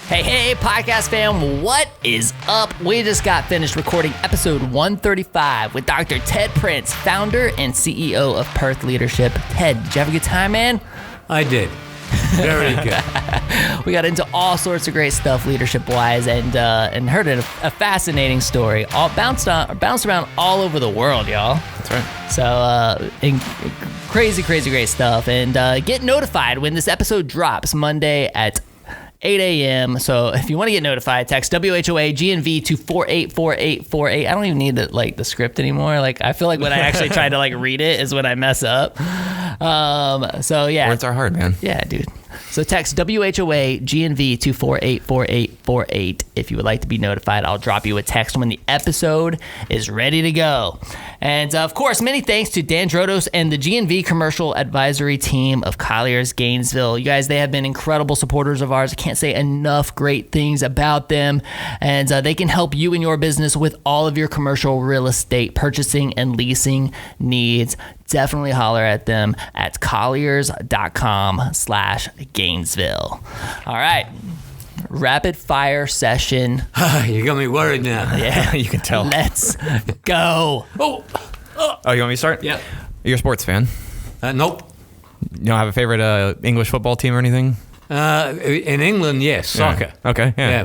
Hey, podcast fam, what is up? We just got finished recording episode 135 with Dr. Ted Prince, founder and CEO of Perth Leadership. Ted, did you have a good time, man? I did. Very good. We got into all sorts of great stuff leadership-wise and heard a fascinating story. All bounced around all over the world, y'all. That's right. So, crazy great stuff. And get notified when this episode drops Monday at 8 a.m. So if you want to get notified, text WHOAGNV to 484848. I don't even need the script anymore. I feel like when I actually try to read it is when I mess up. So yeah. Words are hard, man. Yeah, dude. So text WHOAGNV to 484848 if you would like to be notified. I'll drop you a text when the episode is ready to go. And of course, many thanks to Dan Drodos and the GNV commercial advisory team of Colliers Gainesville. You guys, they have been incredible supporters of ours. I can't say enough great things about them. And they can help you and your business with all of your commercial real estate purchasing and leasing needs. Definitely holler at them at colliers.com/Gainesville. All right. Rapid fire session. You got me worried now. Yeah, you can tell. Let's go. Oh, you want me to start? Yeah. You're a sports fan? Nope. You don't have a favorite English football team or anything? In England, yes, soccer. Yeah. Okay, yeah.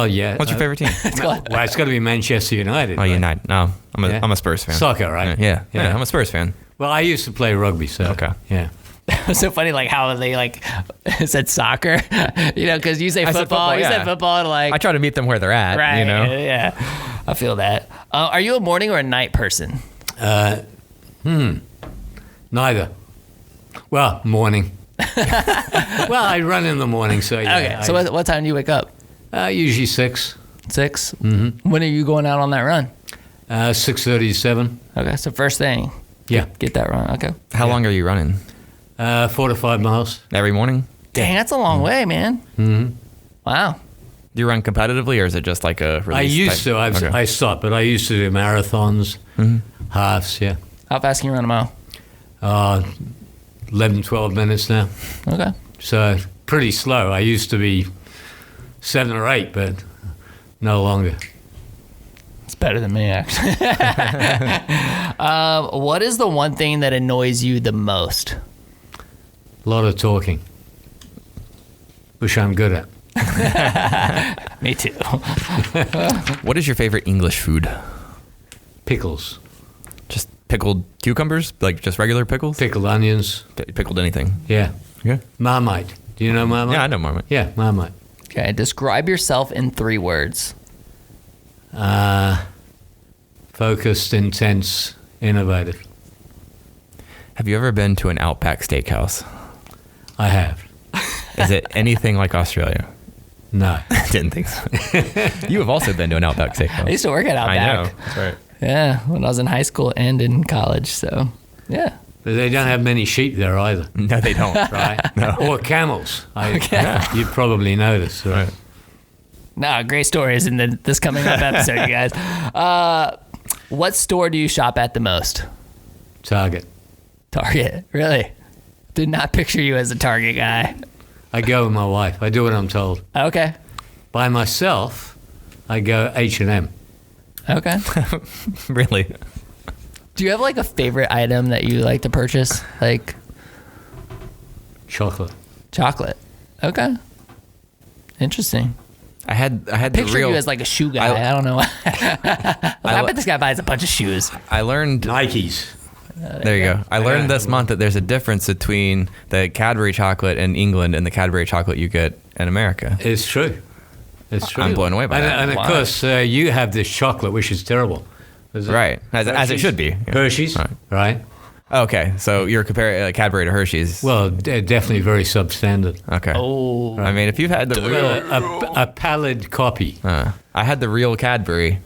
Yeah. What's your favorite team? Well, it's got to be Manchester United. Oh, right? United. No, I'm a Spurs fan. Soccer, right? Yeah, I'm a Spurs fan. Well, I used to play rugby, so. Okay. Yeah. It was so funny, how they said soccer, because you say football, you said football, and I try to meet them where they're at, right, you know? Yeah, I feel that. Are you a morning or a night person? Neither. Well, morning. Well, I run in the morning, so yeah. Okay, so what time do you wake up? Usually 6. 6? Mm-hmm. When are you going out on that run? 6:30 to 7. Okay, so first thing. Yeah. Get that run, okay. How long are you running? 4 to 5 miles. Every morning? Dang, that's a long way, man. Mm-hmm. Wow. Do you run competitively, or is it just like a release I used to. Okay. I stopped, but I used to do marathons, halves, yeah. How fast can you run a mile? 11, 12 minutes now. Okay. So pretty slow. I used to be 7 or 8, but no longer. It's better than me, actually. What is the one thing that annoys you the most? A lot of talking, which I'm good at. Me too. What is your favorite English food? Pickles. Just pickled cucumbers? Like just regular pickles? Pickled onions. Pickled anything? Yeah. Yeah. Marmite. Do you know Marmite? Yeah, I know Marmite. Yeah, Marmite. Okay, describe yourself in 3 words. Focused, intense, innovative. Have you ever been to an Outback Steakhouse? I have. Is it anything like Australia? No. Didn't think so. You have also been to an Outback Steakhouse. I used to work at Outback. I know. That's right. Yeah, when I was in high school and in college, so yeah. But they don't have many sheep there either. No, they don't. Right? No. Or camels. You'd probably notice. Right? No, great stories in this coming up episode, you guys. What store do you shop at the most? Target. Target, really? Did not picture you as a Target guy. I go with my wife. I do what I'm told. Okay. By myself, I go H&M. Okay. Really? Do you have a favorite item that you like to purchase? Chocolate. Chocolate. Okay. Interesting. I had Picture the real. you as a shoe guy. I don't know. I bet this guy buys a bunch of shoes. I learned. Nikes. There you go. I learned this month that there's a difference between the Cadbury chocolate in England and the Cadbury chocolate you get in America. It's true. It's true. I'm blown away by that. And of course, you have this chocolate, which is terrible. Right. As it should be. Hershey's, right? Okay. So you're comparing Cadbury to Hershey's. Well, definitely very substandard. Okay. Oh. I mean, if you've had the real... A pallid copy. I had the real Cadbury,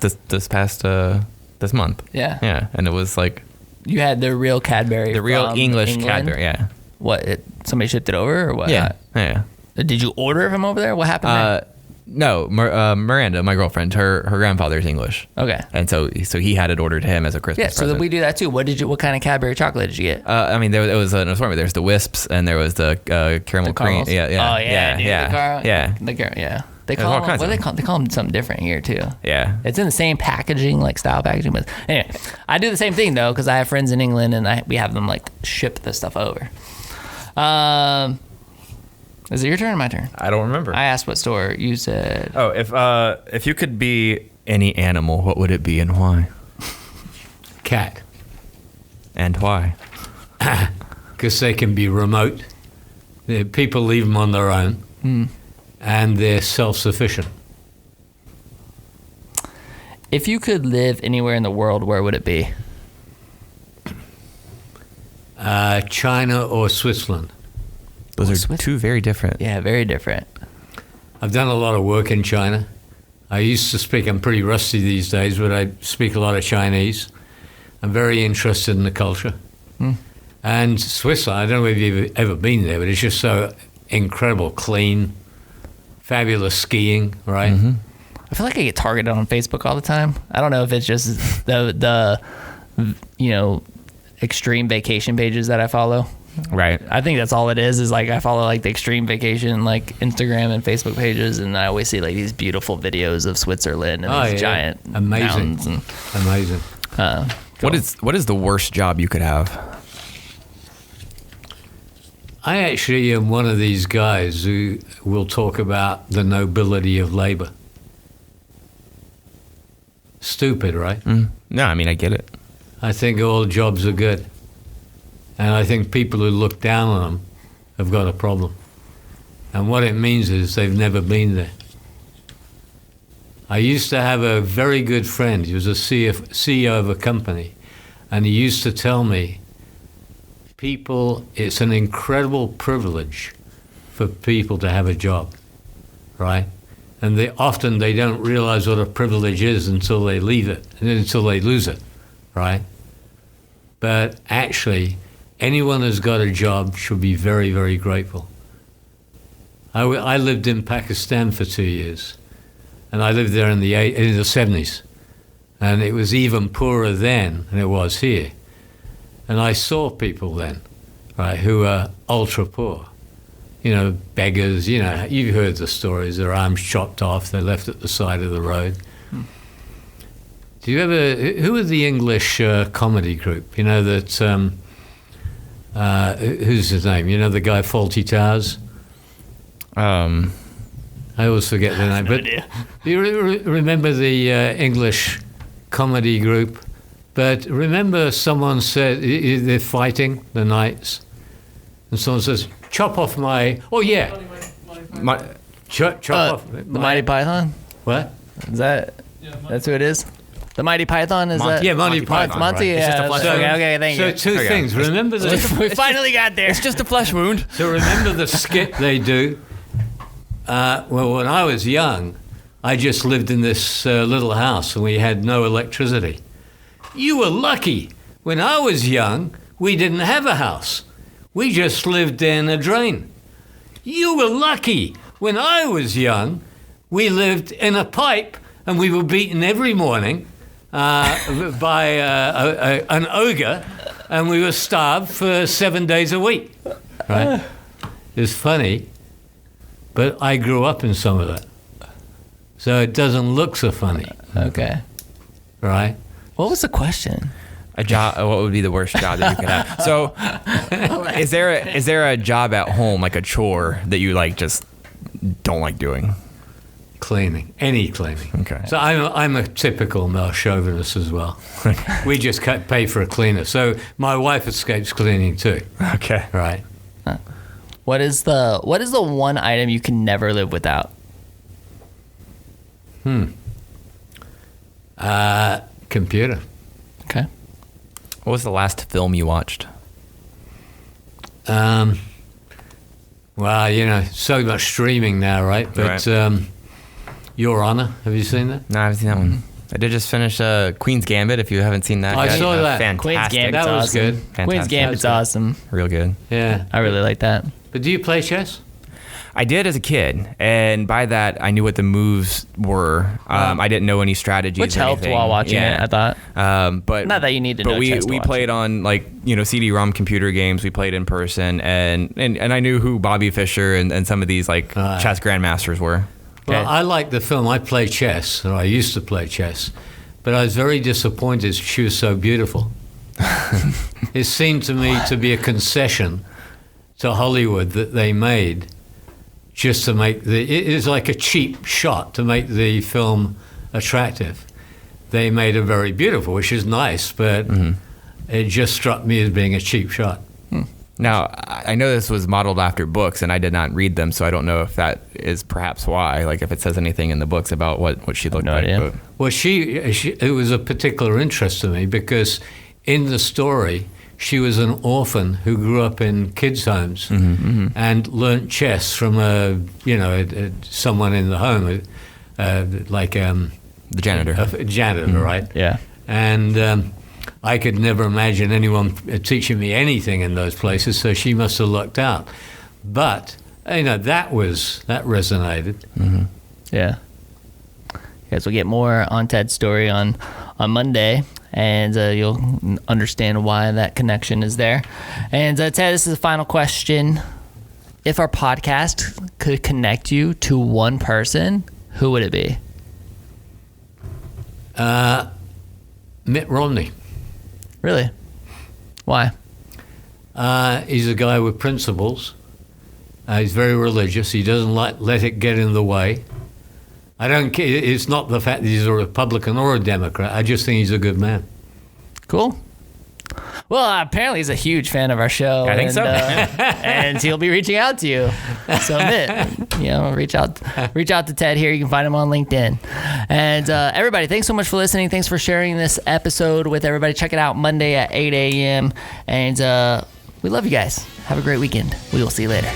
this past... this month. Yeah. Yeah. And it was You had the real Cadbury. the real from English England? Cadbury, yeah. What? Somebody shipped it over or what? Yeah. Yeah. Did you order it from over there? What happened there? No, Miranda, my girlfriend, her grandfather's English. Okay. And so he had it ordered to him as a Christmas Yeah, present. so we do that too. What kind of Cadbury chocolate did you get? I mean, it was an assortment. There's the Wisps and there was the caramel cream. caramels? Yeah. Oh yeah, dude, Yeah. Yeah. They There's all call them, kinds what do of they call? They call them something different here too. Yeah. It's in the same packaging, like style packaging. But anyway, I do the same thing though because I have friends in England and we have them like ship the stuff over. Is it your turn or my turn? I don't remember. I asked what store. You said. Oh, if you could be any animal, what would it be and why? Cat. And why? Because they can be remote. People leave them on their own. And they're self-sufficient. If you could live anywhere in the world, where would it be? China or Switzerland. Those are two very different. Yeah, very different. I've done a lot of work in China. I used to speak, I'm pretty rusty these days, but I speak a lot of Chinese. I'm very interested in the culture. And Switzerland, I don't know if you've ever been there, but it's just so incredible, clean, fabulous skiing, right? I feel like I get targeted on Facebook all the time. I don't know if it's just the extreme vacation pages that I follow. Right. I think that's all it is like I follow like the extreme vacation like Instagram and Facebook pages, and I always see like these beautiful videos of Switzerland and these giant mountains. And, Amazing. What is the worst job you could have? I actually am one of these guys who will talk about the nobility of labor. Stupid, right? No, I mean, I get it. I think all jobs are good. And I think people who look down on them have got a problem. And what it means is they've never been there. I used to have a very good friend. He was a CEO of a company. And he used to tell me, it's an incredible privilege for people to have a job, right? And often they don't realize what a privilege is until they leave it, until they lose it, right? But actually, anyone who's got a job should be very, very grateful. I lived in Pakistan for 2 years, and I lived there in the 70s, and it was even poorer then than it was here. And I saw people then, right, who were ultra poor. Beggars, you've heard the stories, their arms chopped off, they're left at the side of the road. Who are the English comedy group? Who's his name? The guy Fawlty Towers? I always forget the name. But do you remember the English comedy group? But remember someone said, they're fighting, the knights, and someone says, chop off my, chop off the Mighty Python? What? Is that, that's who it is? The Mighty Python, is that? Yeah, Monty Python. Monty, right. yeah. Okay, thank you. So two things. Remember We finally got there. It's just a flesh wound. So remember the skit they do? Well, when I was young, I just lived in this little house and we had no electricity. You were lucky. When I was young, we didn't have a house. We just lived in a drain. You were lucky. When I was young, we lived in a pipe and we were beaten every morning by an ogre, and we were starved for 7 days a week. Right? It's funny, but I grew up in some of that. So it doesn't look so funny. Okay. Right? What was the question? A job. What would be the worst job that you could have? So, is there a job at home, like a chore, that you just don't like doing? Cleaning, any cleaning. Okay. So I'm a typical male chauvinist as well. We just pay for a cleaner. So my wife escapes cleaning too. Okay. Right. What is the one item you can never live without? Computer. Okay. What was the last film you watched? Well, so much streaming now, right? But Your Honor, have you seen that? No, I haven't seen that one. I did just finish Queen's Gambit. If you haven't seen that, I yet. saw that. Fantastic. Queen's Gambit's That was awesome. good. Queen's Fantastic. Gambit's awesome. Real good. Yeah. I really like that. But do you play chess? I did as a kid, and by that I knew what the moves were. I didn't know any strategies, Which or helped anything. while watching it, I thought. But Not that you need to know But chess to we watch played it. on like CD-ROM computer games. We played in person, and I knew who Bobby Fischer and some of these like chess grandmasters were. Well, I like the film. I play chess, or I used to play chess, but I was very disappointed she was so beautiful. It seemed to me to be a concession to Hollywood that they made just to make it is like a cheap shot to make the film attractive. They made her very beautiful, which is nice, but it just struck me as being a cheap shot. Now, I know this was modeled after books, and I did not read them, so I don't know if that is perhaps why, like if it says anything in the books about what she looked like. idea. Well, it was a particular interest to me because in the story, she was an orphan who grew up in kids' homes and learnt chess from someone in the home, The janitor. a janitor, right? Yeah. And I could never imagine anyone teaching me anything in those places, so she must have lucked out. But that resonated. Yeah. Guys, we'll get more on Ted's story on Monday, and you'll understand why that connection is there. And Ted, this is the final question. If our podcast could connect you to one person, who would it be? Mitt Romney. Really? Why? He's a guy with principles. He's very religious. He doesn't let it get in the way. I don't care. It's not the fact that he's a Republican or a Democrat. I just think he's a good man. Cool. Well, apparently he's a huge fan of our show. I think so. And he'll be reaching out to you. So Mitt, reach out to Ted here. You can find him on LinkedIn. And everybody, thanks so much for listening. Thanks for sharing this episode with everybody. Check it out Monday at 8 a.m. And we love you guys. Have a great weekend. We will see you later.